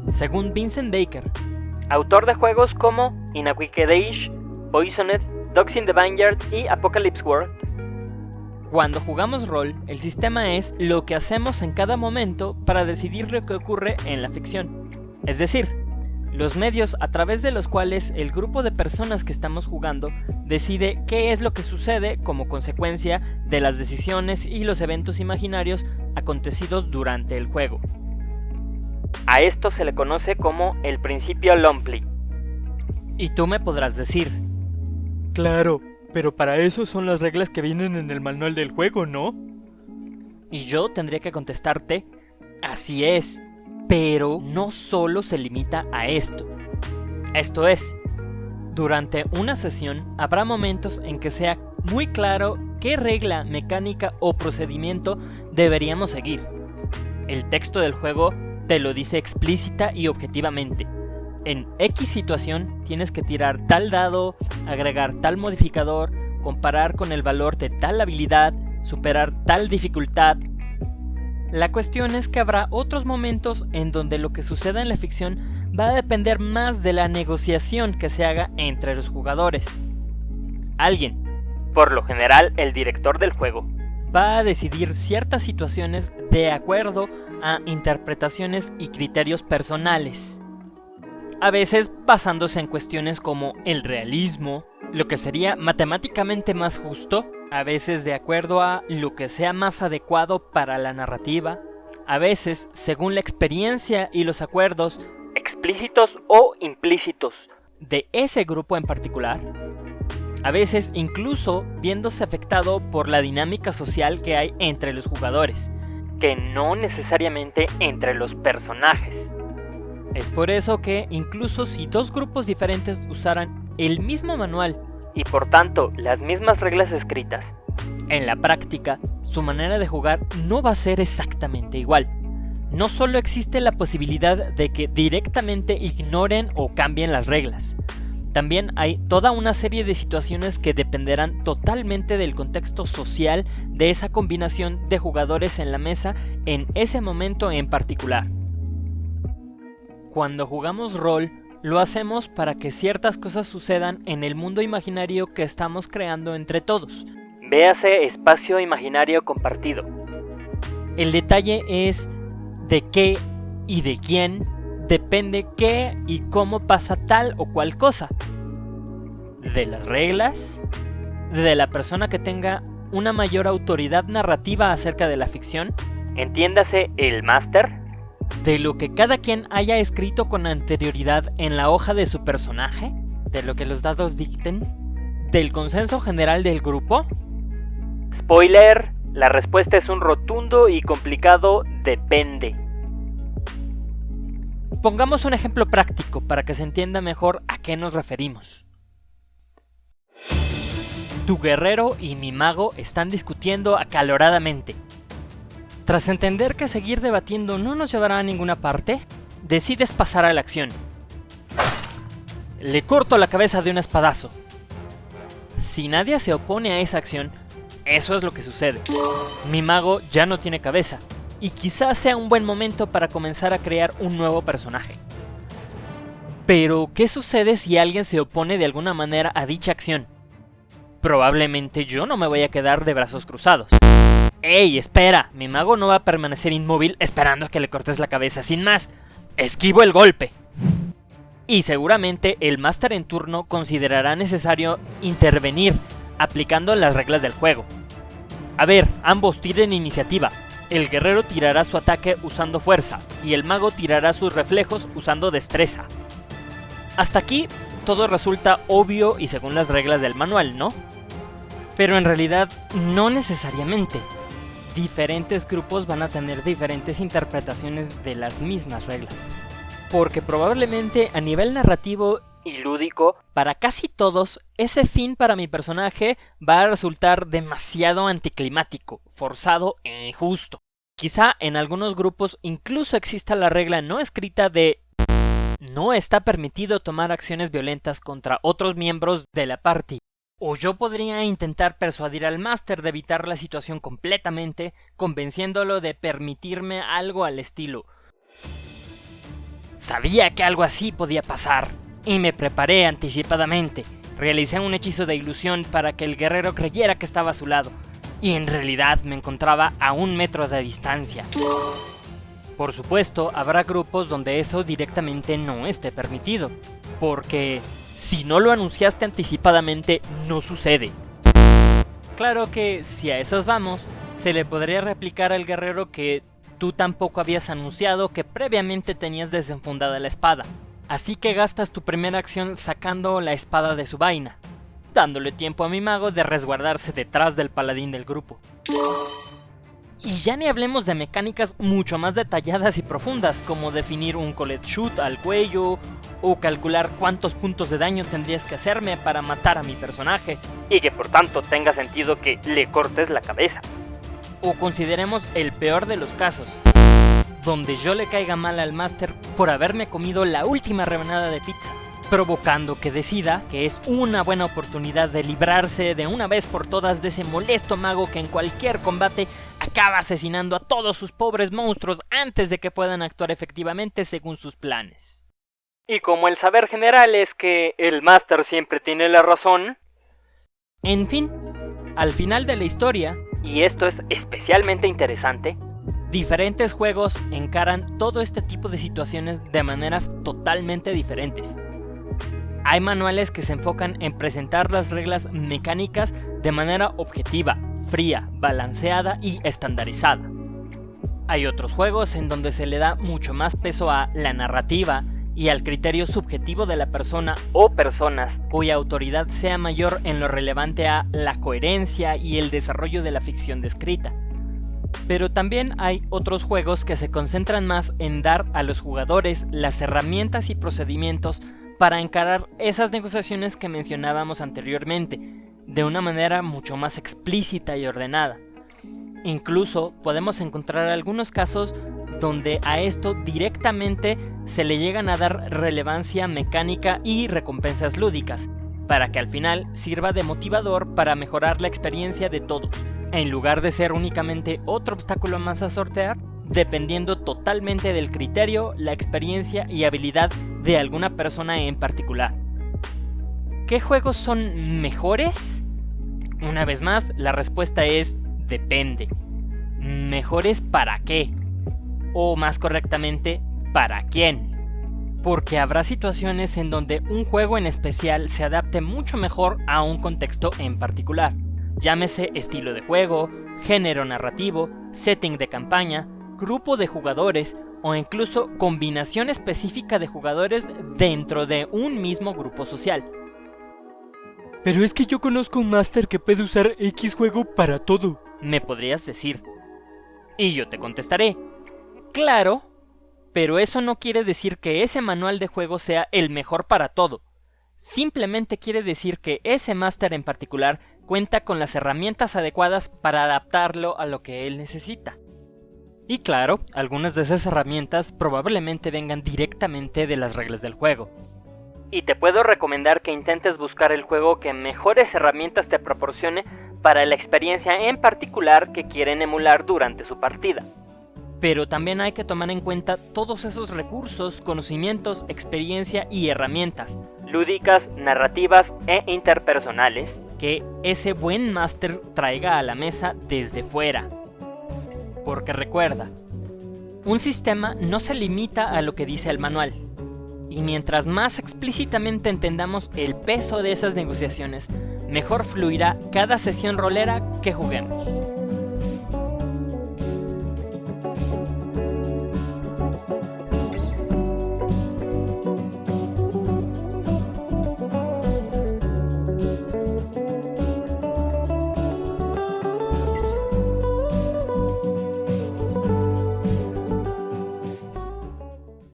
Según Vincent Baker, autor de juegos como In a Wicked Age, Poisoned, Dogs in the Vineyard y Apocalypse World, cuando jugamos rol, el sistema es lo que hacemos en cada momento para decidir lo que ocurre en la ficción. Es decir, los medios a través de los cuales el grupo de personas que estamos jugando decide qué es lo que sucede como consecuencia de las decisiones y los eventos imaginarios acontecidos durante el juego. A esto se le conoce como el principio Lompley. Y tú me podrás decir: claro, pero para eso son las reglas que vienen en el manual del juego, ¿no? Y yo tendría que contestarte: así es, pero no solo se limita a esto. Esto es, durante una sesión habrá momentos en que sea muy claro qué regla, mecánica o procedimiento deberíamos seguir. El texto del juego te lo dice explícita y objetivamente. En X situación tienes que tirar tal dado, agregar tal modificador, comparar con el valor de tal habilidad, superar tal dificultad. La cuestión es que habrá otros momentos en donde lo que suceda en la ficción va a depender más de la negociación que se haga entre los jugadores. Alguien, por lo general el director del juego, va a decidir ciertas situaciones de acuerdo a interpretaciones y criterios personales. A veces basándose en cuestiones como el realismo, lo que sería matemáticamente más justo, a veces de acuerdo a lo que sea más adecuado para la narrativa, a veces según la experiencia y los acuerdos explícitos o implícitos de ese grupo en particular, a veces incluso viéndose afectado por la dinámica social que hay entre los jugadores, que no necesariamente entre los personajes. Es por eso que incluso si dos grupos diferentes usaran el mismo manual y por tanto las mismas reglas escritas, en la práctica su manera de jugar no va a ser exactamente igual. No solo existe la posibilidad de que directamente ignoren o cambien las reglas, también hay toda una serie de situaciones que dependerán totalmente del contexto social de esa combinación de jugadores en la mesa en ese momento en particular. Cuando jugamos rol, lo hacemos para que ciertas cosas sucedan en el mundo imaginario que estamos creando entre todos. Véase espacio imaginario compartido. El detalle es de qué y de quién depende qué y cómo pasa tal o cual cosa. De las reglas, de la persona que tenga una mayor autoridad narrativa acerca de la ficción, entiéndase el máster, de lo que cada quien haya escrito con anterioridad en la hoja de su personaje, de lo que los dados dicten, del consenso general del grupo. Spoiler, la respuesta es un rotundo y complicado depende. Pongamos un ejemplo práctico para que se entienda mejor a qué nos referimos. Tu guerrero y mi mago están discutiendo acaloradamente. Tras entender que seguir debatiendo no nos llevará a ninguna parte, decides pasar a la acción. Le corto la cabeza de un espadazo. Si nadie se opone a esa acción, eso es lo que sucede. Mi mago ya no tiene cabeza, y quizás sea un buen momento para comenzar a crear un nuevo personaje. Pero, ¿qué sucede si alguien se opone de alguna manera a dicha acción? Probablemente yo no me voy a quedar de brazos cruzados. ¡Ey, espera! Mi mago no va a permanecer inmóvil esperando a que le cortes la cabeza sin más. Esquivo el golpe. Y seguramente el máster en turno considerará necesario intervenir aplicando las reglas del juego. A ver, ambos tiren iniciativa. El guerrero tirará su ataque usando fuerza y el mago tirará sus reflejos usando destreza. Hasta aquí todo resulta obvio y según las reglas del manual, ¿no? Pero en realidad no necesariamente. Diferentes grupos van a tener diferentes interpretaciones de las mismas reglas. Porque probablemente a nivel narrativo y lúdico, para casi todos, ese fin para mi personaje va a resultar demasiado anticlimático, forzado e injusto. Quizá en algunos grupos incluso exista la regla no escrita de no está permitido tomar acciones violentas contra otros miembros de la party. O yo podría intentar persuadir al máster de evitar la situación completamente, convenciéndolo de permitirme algo al estilo. Sabía que algo así podía pasar, y me preparé anticipadamente. Realicé un hechizo de ilusión para que el guerrero creyera que estaba a su lado, y en realidad me encontraba a 1 metro de distancia. Por supuesto, habrá grupos donde eso directamente no esté permitido, porque si no lo anunciaste anticipadamente, no sucede. Claro que, si a esas vamos, se le podría replicar al guerrero que tú tampoco habías anunciado que previamente tenías desenfundada la espada, así que gastas tu primera acción sacando la espada de su vaina, dándole tiempo a mi mago de resguardarse detrás del paladín del grupo. Y ya ni hablemos de mecánicas mucho más detalladas y profundas, como definir un collet shoot al cuello, o calcular cuántos puntos de daño tendrías que hacerme para matar a mi personaje, y que por tanto tenga sentido que le cortes la cabeza. O consideremos el peor de los casos, donde yo le caiga mal al máster por haberme comido la última rebanada de pizza, provocando que decida que es una buena oportunidad de librarse de una vez por todas de ese molesto mago que en cualquier combate acaba asesinando a todos sus pobres monstruos antes de que puedan actuar efectivamente según sus planes. Y como el saber general es que el máster siempre tiene la razón, en fin, al final de la historia, y esto es especialmente interesante, diferentes juegos encaran todo este tipo de situaciones de maneras totalmente diferentes. Hay manuales que se enfocan en presentar las reglas mecánicas de manera objetiva, fría, balanceada y estandarizada. Hay otros juegos en donde se le da mucho más peso a la narrativa y al criterio subjetivo de la persona o personas cuya autoridad sea mayor en lo relevante a la coherencia y el desarrollo de la ficción descrita. Pero también hay otros juegos que se concentran más en dar a los jugadores las herramientas y procedimientos para encarar esas negociaciones que mencionábamos anteriormente, de una manera mucho más explícita y ordenada. Incluso podemos encontrar algunos casos donde a esto directamente se le llegan a dar relevancia mecánica y recompensas lúdicas, para que al final sirva de motivador para mejorar la experiencia de todos, en lugar de ser únicamente otro obstáculo más a sortear, dependiendo totalmente del criterio, la experiencia y habilidad de alguna persona en particular. ¿Qué juegos son mejores? Una vez más, la respuesta es depende. ¿Mejores para qué? O más correctamente, ¿para quién? Porque habrá situaciones en donde un juego en especial se adapte mucho mejor a un contexto en particular. Llámese estilo de juego, género narrativo, setting de campaña, grupo de jugadores o incluso combinación específica de jugadores dentro de un mismo grupo social. Pero es que yo conozco un máster que puede usar X juego para todo, me podrías decir. Y yo te contestaré, claro, pero eso no quiere decir que ese manual de juego sea el mejor para todo. Simplemente quiere decir que ese máster en particular cuenta con las herramientas adecuadas para adaptarlo a lo que él necesita. Y claro, algunas de esas herramientas probablemente vengan directamente de las reglas del juego. Y te puedo recomendar que intentes buscar el juego que mejores herramientas te proporcione para la experiencia en particular que quieren emular durante su partida. Pero también hay que tomar en cuenta todos esos recursos, conocimientos, experiencia y herramientas lúdicas, narrativas e interpersonales que ese buen máster traiga a la mesa desde fuera. Porque recuerda, un sistema no se limita a lo que dice el manual, y mientras más explícitamente entendamos el peso de esas negociaciones, mejor fluirá cada sesión rolera que juguemos.